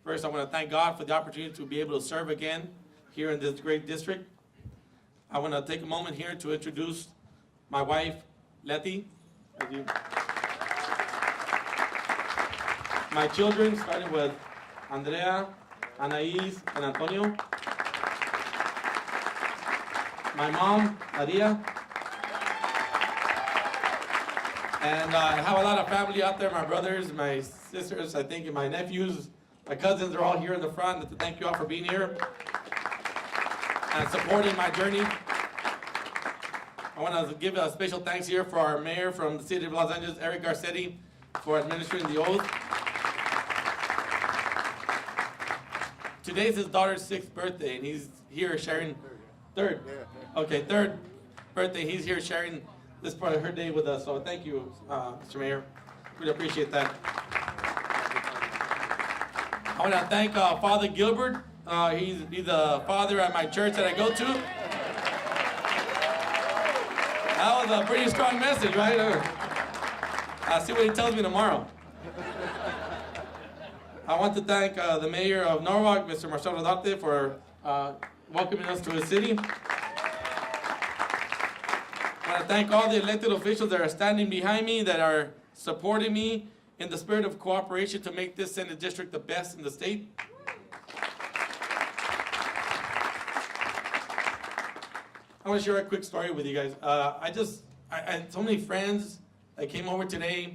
First, I want to thank God for the opportunity to be able to serve again here in this great district. I want to take a moment here to introduce my wife, Letty. My children, starting with Andrea, Anais, and Antonio. My mom, Maria. And I have a lot of family out there, my brothers, my sisters, I think, and my nephews. My cousins are all here in the front. Thank you all for being here and supporting my journey. I want to give a special thanks here for our mayor from the city of Los Angeles, Eric Garcetti, for administering the oath. Today's his daughter's 6th birthday, and he's here sharing, third birthday. He's here sharing this part of her day with us. So thank you, Mr. Mayor. Really appreciate that. I want to thank Father Gilbert. He's the father at my church that I go to. That was a pretty strong message, right? I'll see what he tells me tomorrow. I want to thank the mayor of Norwalk, Mr. Marcelo Darte, for welcoming us to his city. I want to thank all the elected officials that are standing behind me, that are supporting me in the spirit of cooperation to make this Senate district the best in the state. I want to share a quick story with you guys. I had so many friends that came over today.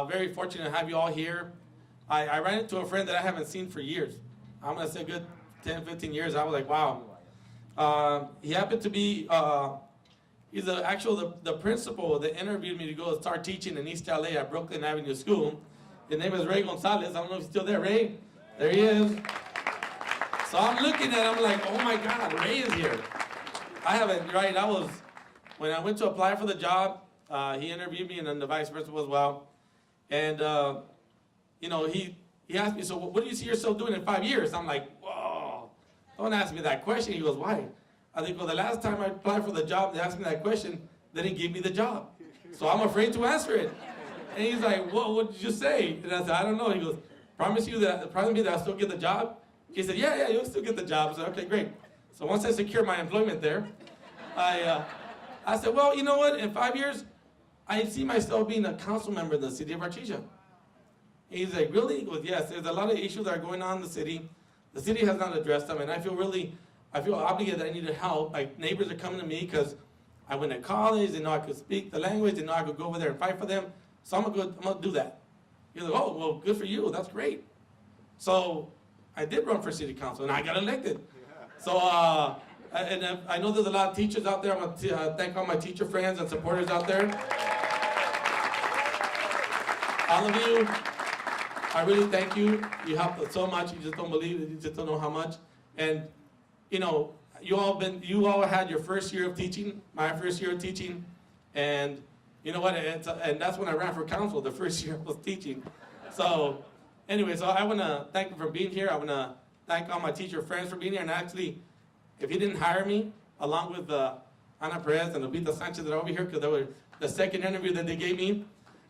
Very fortunate to have you all here. I ran into a friend that I haven't seen for years. I'm going to say a good 10, 15 years. I was like, wow. He happened to be, he's the principal that interviewed me to go start teaching in East LA at Brooklyn Avenue School. His name is Ray Gonzalez. I don't know if he's still there. Ray? There he is. So I'm looking at him like, oh my God, Ray is here. When I went to apply for the job, he interviewed me, and then the vice principal as well. And, he asked me, so what do you see yourself doing in 5 years? I'm like, whoa, don't ask me that question. He goes, why? I think, well, the last time I applied for the job, they asked me that question, they didn't give me the job. So I'm afraid to answer it. And he's like, what did you say? And I said, I don't know. He goes, promise me that I'll still get the job? He said, yeah, you'll still get the job. I said, okay, great. So once I secure my employment there, I said, well, you know what? In 5 years, I see myself being a council member in the city of Artesia. He's like, really? He goes, yes, there's a lot of issues that are going on in the city. The city has not addressed them, and I feel obligated that I need to help. My neighbors are coming to me because I went to college, they know I could speak the language, they know I could go over there and fight for them. So I'm gonna do that. He's like, oh, well, good for you, that's great. So I did run for city council, and I got elected. So, and I know there's a lot of teachers out there. I want to thank all my teacher friends and supporters out there. All of you, I really thank you. You helped us so much. You just don't believe it. You just don't know how much. And you all had your first year of teaching, my first year of teaching, and you know what? And that's when I ran for council. The first year was teaching. So anyway, so I want to thank you for being here. I want to thank all my teacher friends for being here. And actually, if you didn't hire me, along with Ana Perez and Lupita Sanchez that are over here, because they were the second interview that they gave me,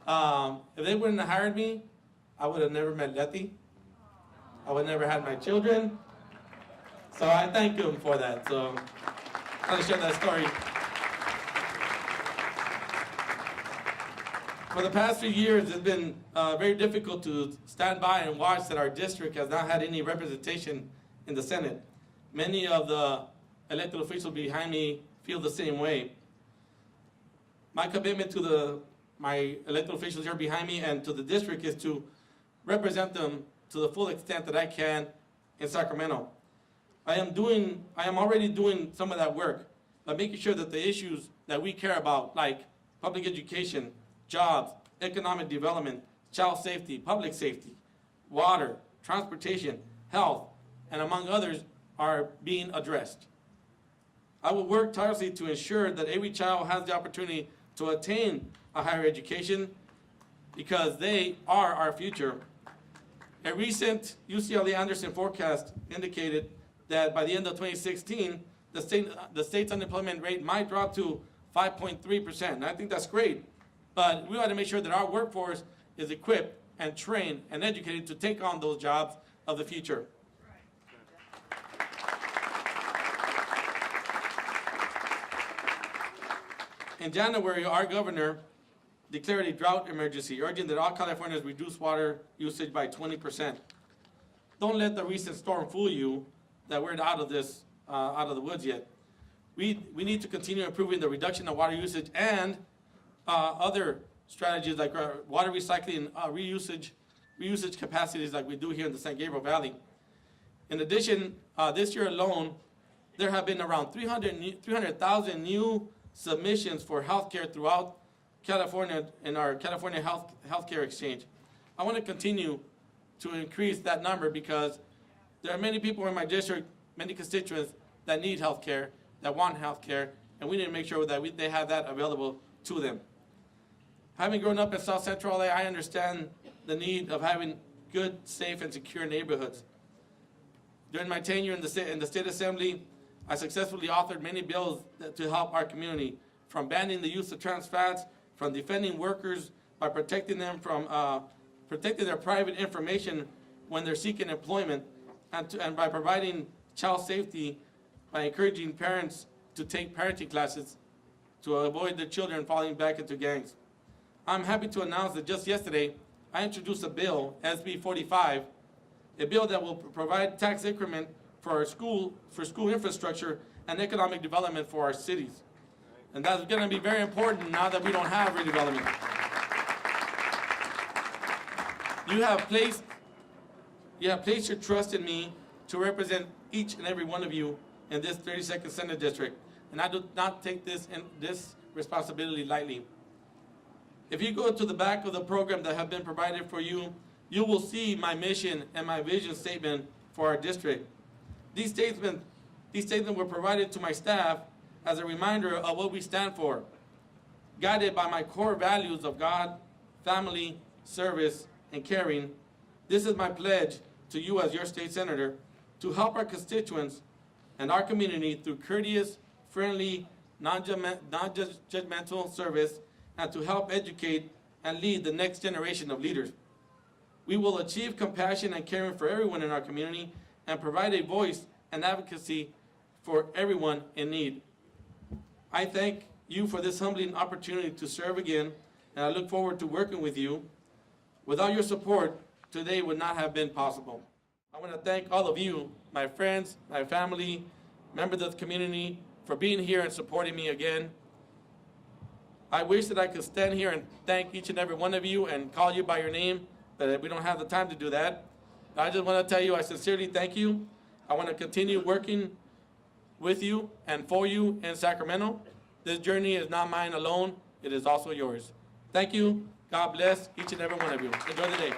if they wouldn't have hired me, I would have never met Letty. I would have never had my children. So I thank them for that. So I'll share that story. For the past few years, it's been very difficult to stand by and watch that our district has not had any representation in the Senate. Many of the elected officials behind me feel the same way. My commitment to my elected officials here behind me and to the district is to represent them to the full extent that I can in Sacramento. I am already doing some of that work, but making sure that the issues that we care about, like public education, jobs, economic development, child safety, public safety, water, transportation, health, and among others, are being addressed. I will work tirelessly to ensure that every child has the opportunity to attain a higher education because they are our future. A recent UCLA Anderson forecast indicated that by the end of 2016, the state's unemployment rate might drop to 5.3%. And I think that's great, but we ought to make sure that our workforce is equipped and trained and educated to take on those jobs of the future. In January, our governor declared a drought emergency, urging that all Californians reduce water usage by 20%. Don't let the recent storm fool you that we're out of the woods yet. We need to continue improving the reduction of water usage and other strategies like water recycling, reusage capacities like we do here in the San Gabriel Valley. In addition, this year alone, there have been around 300,000 new submissions for healthcare throughout California in our California Healthcare Exchange. I want to continue to increase that number because there are many people in my district, many constituents that need healthcare, that want healthcare, and we need to make sure that they have that available to them. Having grown up in South Central LA, I understand the need of having good, safe, and secure neighborhoods. During my tenure in the State Assembly, I successfully authored many bills to help our community, from banning the use of trans fats, from defending workers by protecting them from protecting their private information when they're seeking employment, and by providing child safety by encouraging parents to take parenting classes to avoid their children falling back into gangs. I'm happy to announce that just yesterday, I introduced a bill, SB 45, a bill that will provide tax increment for school infrastructure and economic development for our cities. And that's going to be very important now that we don't have redevelopment. You have placed your trust in me to represent each and every one of you in this 32nd Senate District, and I do not take this responsibility lightly. If you go to the back of the program that have been provided for you, you will see my mission and my vision statement for our district. These statements were provided to my staff as a reminder of what we stand for, guided by my core values of God, family, service, and caring. This is my pledge to you as your state senator to help our constituents and our community through courteous, friendly, non-judgmental service, and to help educate and lead the next generation of leaders. We will achieve compassion and caring for everyone in our community and provide a voice and advocacy for everyone in need. I thank you for this humbling opportunity to serve again, and I look forward to working with you. Without your support, today would not have been possible. I want to thank all of you, my friends, my family, members of the community, for being here and supporting me again. I wish that I could stand here and thank each and every one of you and call you by your name, but we don't have the time to do that. I just want to tell you I sincerely thank you. I want to continue working with you and for you in Sacramento. This journey is not mine alone. It is also yours. Thank you. God bless each and every one of you. Enjoy the day.